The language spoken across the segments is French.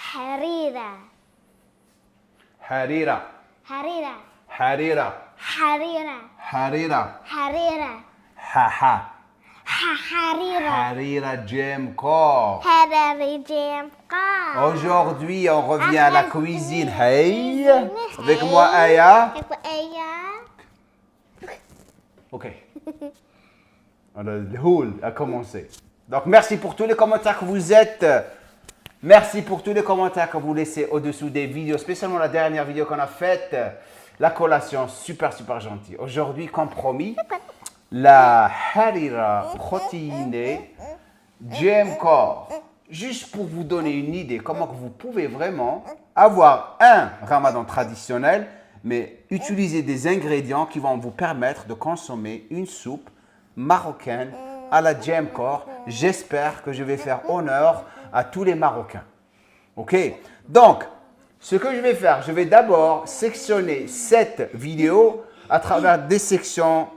حريرة حريرة حريرة حريرة حريرة حريرة حريرة حاحا حريرة حريرة جيم كور. حريرة جيم قار. Aujourd'hui, on revient à la cuisine. Hey, avec moi Aya. Ok. Le houl a commencé. Donc, merci pour tous les commentaires que vous êtes. Merci pour tous les commentaires que vous laissez au-dessous des vidéos, spécialement la dernière vidéo qu'on a faite. La collation, super gentille. Aujourd'hui, comme promis, la harira protéinée GM Core. Juste pour vous donner une idée comment vous pouvez vraiment avoir un ramadan traditionnel, mais utiliser des ingrédients qui vont vous permettre de consommer une soupe marocaine à la GM Core. J'espère que je vais faire honneur à tous les Marocains. Ok? Donc, ce que je vais faire, je vais d'abord sectionner cette vidéo à travers des sections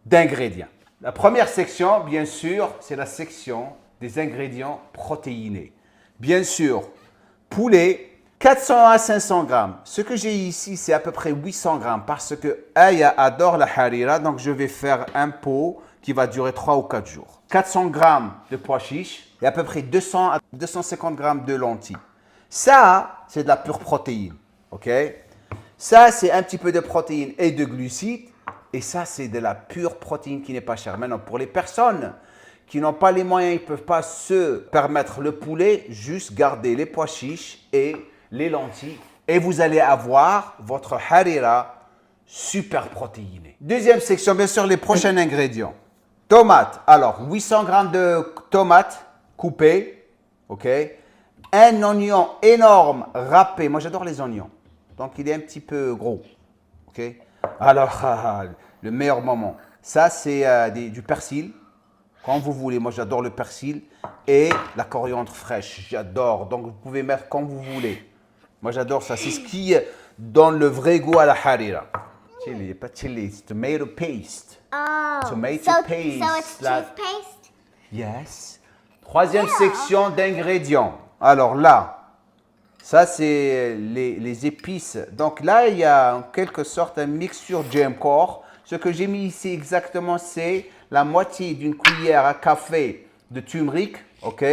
d'ingrédients. La première section, bien sûr, c'est la section des ingrédients protéinés. Bien sûr, poulet, 400 à 500 grammes. Ce que j'ai ici, c'est à peu près 800 grammes parce que Aya adore la harira, donc je vais faire un pot qui va durer 3 ou 4 jours. 400 grammes de pois chiches et à peu près 200 à 250 grammes de lentilles. Ça, c'est de la pure protéine. Ok? Ça, c'est un petit peu de protéines et de glucides. Et ça, c'est de la pure protéine qui n'est pas chère. Maintenant, pour les personnes qui n'ont pas les moyens, ils ne peuvent pas se permettre le poulet, juste garder les pois chiches et les lentilles. Et vous allez avoir votre harira super protéinée. Deuxième section, bien sûr, les prochains ingrédients. Tomates. Alors, 800 grammes de tomates coupées. OK? Un oignon énorme râpé. Moi, j'adore les oignons. Donc, il est un petit peu gros. OK? Alors, le meilleur moment. Ça, c'est du persil. Quand vous voulez. Moi, j'adore le persil. Et la coriandre fraîche. J'adore. Donc, vous pouvez mettre quand vous voulez. Moi, j'adore ça. C'est ce qui donne le vrai goût à la harira. Chili, pas chili. C'est tomato paste. Oh, Tomato so paste. it's toothpaste? Yes. Troisième section d'ingrédients. Alors là, ça c'est les épices. Donc là, il y a en quelque sorte une mixture GM Core. Ce que j'ai mis ici exactement, c'est la moitié d'une cuillère à café de turmeric. OK?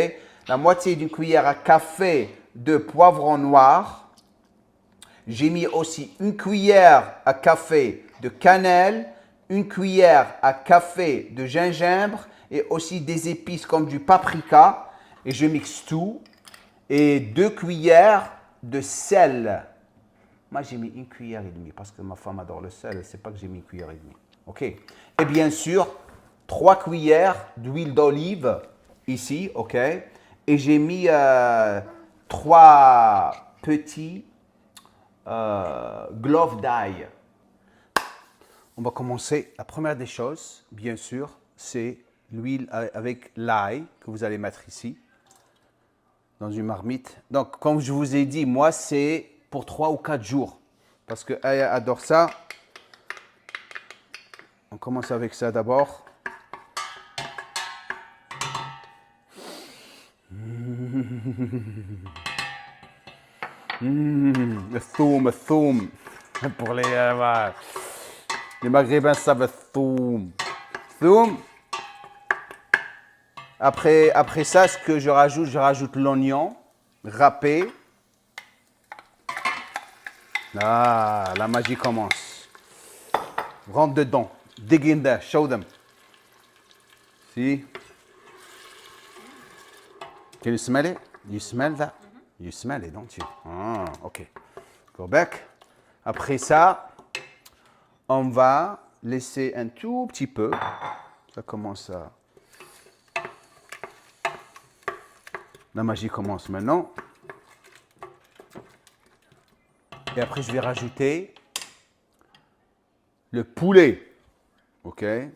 La moitié d'une cuillère à café de poivron noir. J'ai mis aussi une cuillère à café de cannelle, une cuillère à café de gingembre et aussi des épices comme du paprika. Et je mixe tout. Et 2 cuillères de sel. Moi, j'ai mis 1 cuillère et demie parce que ma femme adore le sel. Elle ne sait pas que j'ai mis 1 cuillère et demie. OK? Et bien sûr, 3 cuillères d'huile d'olive ici. OK? Et j'ai mis 3 petits gloves d'ail. On va commencer. La première des choses, bien sûr, c'est l'huile avec l'ail que vous allez mettre ici, dans une marmite. Donc, comme je vous ai dit, moi, c'est pour 3 ou 4 jours. Parce que Aya adore ça. On commence avec ça d'abord. Le thoum. Pour les Maghrébins savent le thoum. Thoum. Après ça, ce que je rajoute l'oignon râpé. Ah, la magie commence. Rentre dedans. Dig in there. Show them. See? Can you smell it? You smell that? You smell it, don't you? Ah, ok. Go back. Après ça, on va laisser un tout petit peu. Ça commence à... La magie commence maintenant. Et après, je vais rajouter le poulet. OK? Il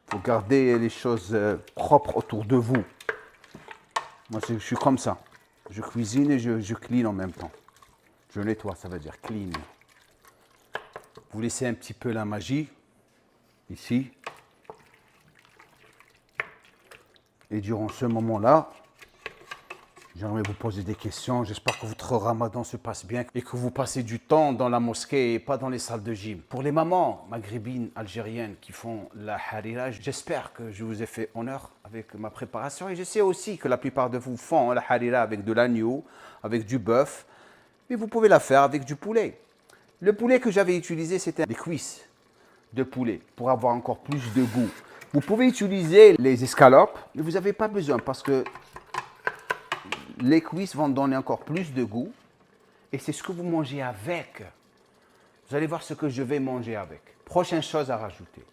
faut garder les choses propres autour de vous. Moi, je suis comme ça. Je cuisine et je clean en même temps. Je nettoie, ça veut dire clean. Vous laissez un petit peu la magie, ici. Et durant ce moment-là, j'aimerais vous poser des questions. J'espère que votre ramadan se passe bien et que vous passez du temps dans la mosquée et pas dans les salles de gym. Pour les mamans maghrébines, algériennes qui font la harira, j'espère que je vous ai fait honneur avec ma préparation. Et je sais aussi que la plupart de vous font la harira avec de l'agneau, avec du bœuf. Mais vous pouvez la faire avec du poulet. Le poulet que j'avais utilisé, c'était des cuisses de poulet pour avoir encore plus de goût. Vous pouvez utiliser les escalopes, mais vous n'avez pas besoin parce que les cuisses vont donner encore plus de goût et c'est ce que vous mangez avec. Vous allez voir ce que je vais manger avec. Prochaine chose à rajouter.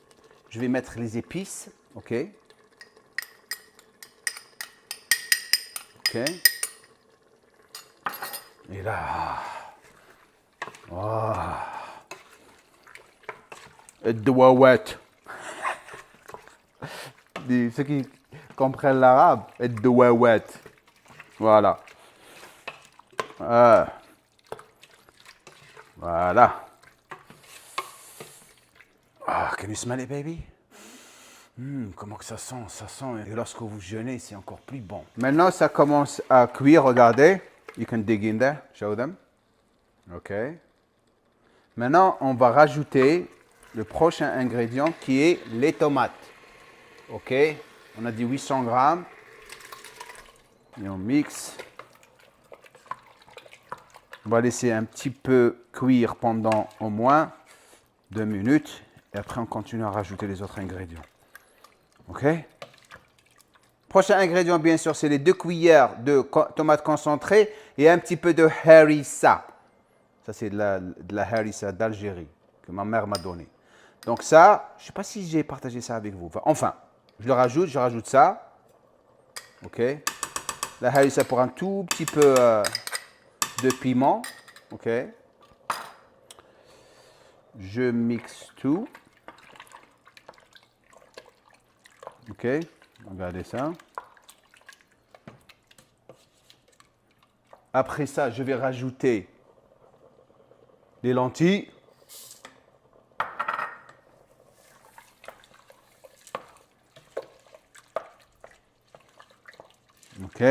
Je vais mettre les épices, ok? Ok. Et là, oh. الدواوات. Ceux qui comprennent l'arabe, الدواوات. Voilà. Voilà. Ah, can you smell it, baby? Comment que ça sent? Ça sent. Et lorsque vous jeûnez, c'est encore plus bon. Maintenant, ça commence à cuire. Regardez. You can dig in there. Show them. OK. Maintenant, on va rajouter le prochain ingrédient qui est les tomates. OK. On a dit 800 grammes. Et on mixe. On va laisser un petit peu cuire pendant au moins 2 minutes. Et après, on continue à rajouter les autres ingrédients. OK? Prochain ingrédient, bien sûr, c'est les 2 cuillères de tomates concentrées et un petit peu de harissa. Ça, c'est de la harissa d'Algérie que ma mère m'a donné. Donc ça, je ne sais pas si j'ai partagé ça avec vous. Enfin, je rajoute ça. OK? La harissa pour un tout petit peu de piment. OK? Je mixe tout. OK? Regardez ça. Après ça, je vais rajouter les lentilles. OK.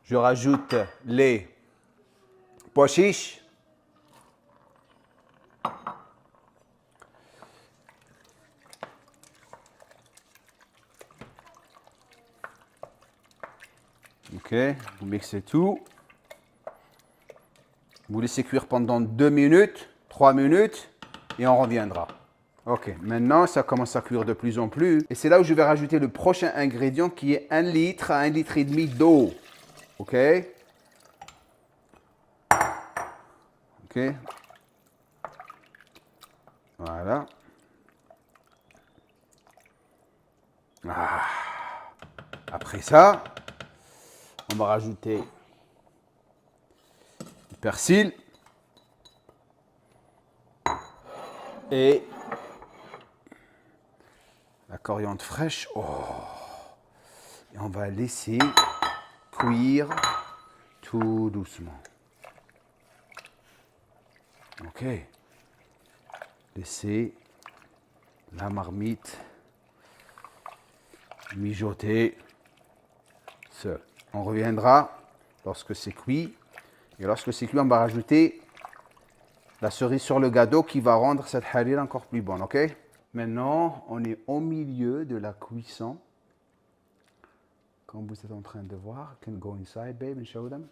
Je rajoute les pois chiches. OK. Vous mixez tout. Vous laissez cuire pendant 2 minutes, 3 minutes et on reviendra. Ok, maintenant ça commence à cuire de plus en plus. Et c'est là où je vais rajouter le prochain ingrédient qui est 1 litre à 1 litre et demi d'eau. Ok. Ok. Voilà. Ah. Après ça, on va rajouter du persil et la coriandre fraîche. Oh. Et on va laisser cuire tout doucement. Ok. Laissez la marmite mijoter. On reviendra lorsque c'est cuit. Et lorsque c'est cuit, on va rajouter la cerise sur le gâteau qui va rendre cette harira encore plus bonne. Ok? Maintenant, on est au milieu de la cuisson. Comme vous êtes en train de voir, can go inside, babe, and show them.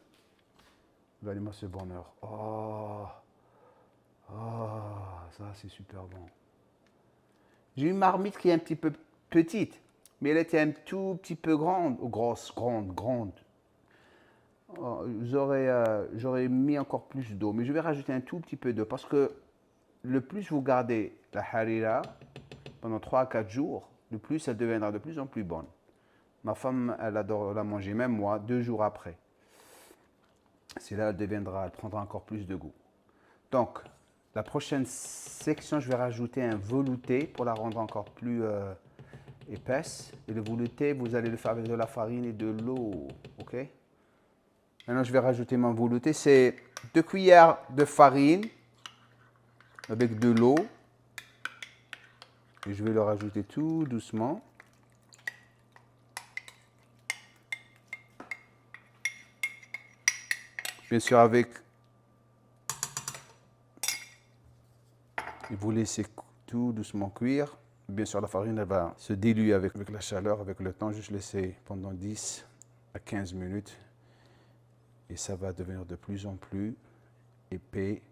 Regardez-moi ce bonheur. Oh, ça c'est super bon. J'ai une marmite qui est un petit peu petite, mais elle était un tout petit peu grande, ou grosse, grande. Oh, j'aurais mis encore plus d'eau, mais je vais rajouter un tout petit peu d'eau parce que le plus vous gardez la harira pendant 3 à 4 jours, le plus elle deviendra de plus en plus bonne. Ma femme, elle adore la manger, même moi, 2 jours après. C'est là elle prendra encore plus de goût. Donc, la prochaine section, je vais rajouter un velouté pour la rendre encore plus épaisse. Et le velouté, vous allez le faire avec de la farine et de l'eau. OK? Maintenant, je vais rajouter mon velouté. C'est 2 cuillères de farine avec de l'eau. Et je vais le rajouter tout doucement. Bien sûr, avec... Et vous laissez tout doucement cuire. Bien sûr, la farine elle va se diluer avec la chaleur, avec le temps. Juste laisser pendant 10 à 15 minutes. Et ça va devenir de plus en plus épais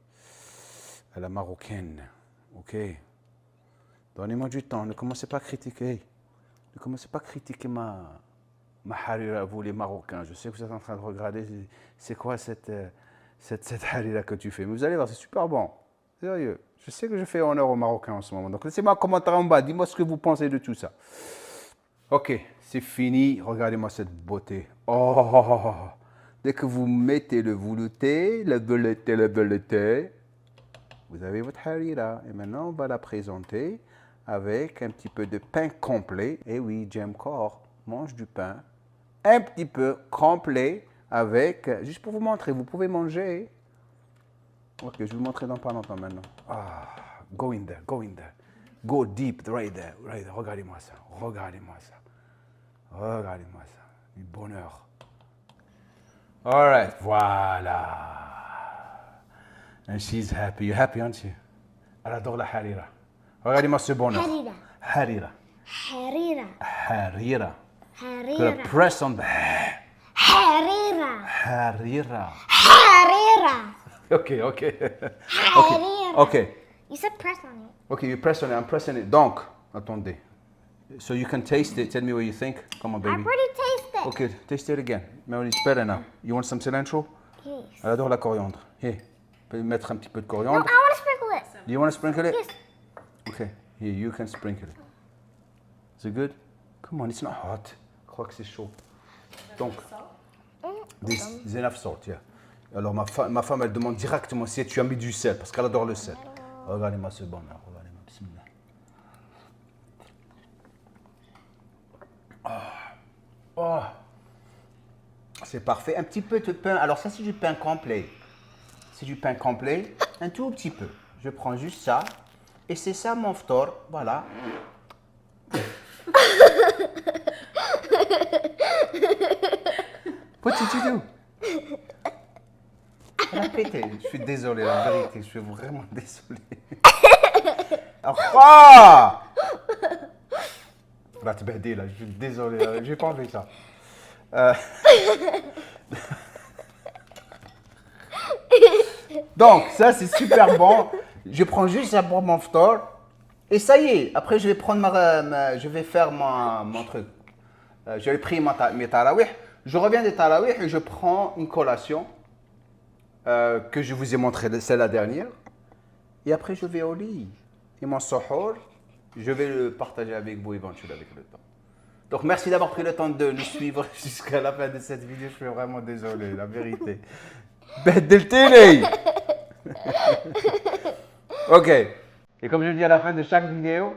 à la marocaine. OK? Donnez-moi du temps. Ne commencez pas à critiquer. Ne commencez pas à critiquer ma harira, vous les Marocains. Je sais que vous êtes en train de regarder. C'est quoi cette harira que tu fais? Mais vous allez voir, c'est super bon. Sérieux. Je sais que je fais honneur aux Marocains en ce moment. Donc laissez-moi un commentaire en bas. Dis-moi ce que vous pensez de tout ça. OK, c'est fini. Regardez-moi cette beauté. Oh! Dès que vous mettez le velouté, vous avez votre harira. Et maintenant, on va la présenter avec un petit peu de pain complet. Et oui, j'aime corps. Mange du pain. Un petit peu complet avec... Juste pour vous montrer, vous pouvez manger. Ok, je vais vous montrer dans pas longtemps maintenant. Ah, go in there, go in there. Go deep, right there, right there. Regardez-moi ça, regardez-moi ça. Regardez-moi ça. Du bonheur. All right, voilà. And she's happy. You're happy, aren't you? Elle adore la harira. Regardez-moi ce bonheur. Harira. Harira. Harira. Harira. Gonna Harira. press on the... Harira. Harira. Harira. Okay. Harira. Okay. You said press on it. Okay, you press on it. I'm pressing it. Donc, attendez. So you can taste it. Tell me what you think. Come on, baby. I've already tasted. Okay, taste it again. Maybe it's better now. You want some cilantro? Yes. Elle adore la coriandre. Here, peut mettre un petit peu de No, coriandre. I want to sprinkle it. Do you want to sprinkle it? Yes. Okay, here, you can sprinkle it. Is it good? Come on, it's not hot. Je crois que c'est chaud. Donc, this enough salt, yeah. Alors, ma femme, elle demande directement si tu as mis du sel, parce qu'elle adore le sel. Regardez-moi ce bonheur. Regardez-moi, bismillah. Oh, c'est parfait. Un petit peu de pain. Alors ça, c'est du pain complet. C'est du pain complet. Un tout petit peu. Je prends juste ça. Et c'est ça mon ftor. Voilà. What did you do? Elle a pété. Je suis désolé, la vérité. Je suis vraiment désolé. Ah! Là, tu m'as dit, là, je suis désolé, j'ai pas envie de ça. Donc, ça, c'est super bon. Je prends juste ça pour mon ftor. Et ça y est, après, je vais prendre je vais faire mon truc. J'ai pris mes tarawih. Je reviens des tarawih et je prends une collation que je vous ai montré, c'est la dernière. Et après, je vais au lit. Et mon suhoor, je vais le partager avec vous éventuellement avec le temps. Donc, merci d'avoir pris le temps de nous suivre jusqu'à la fin de cette vidéo. Je suis vraiment désolé, la vérité. Bedeltini. Ok. Et comme je dis à la fin de chaque vidéo,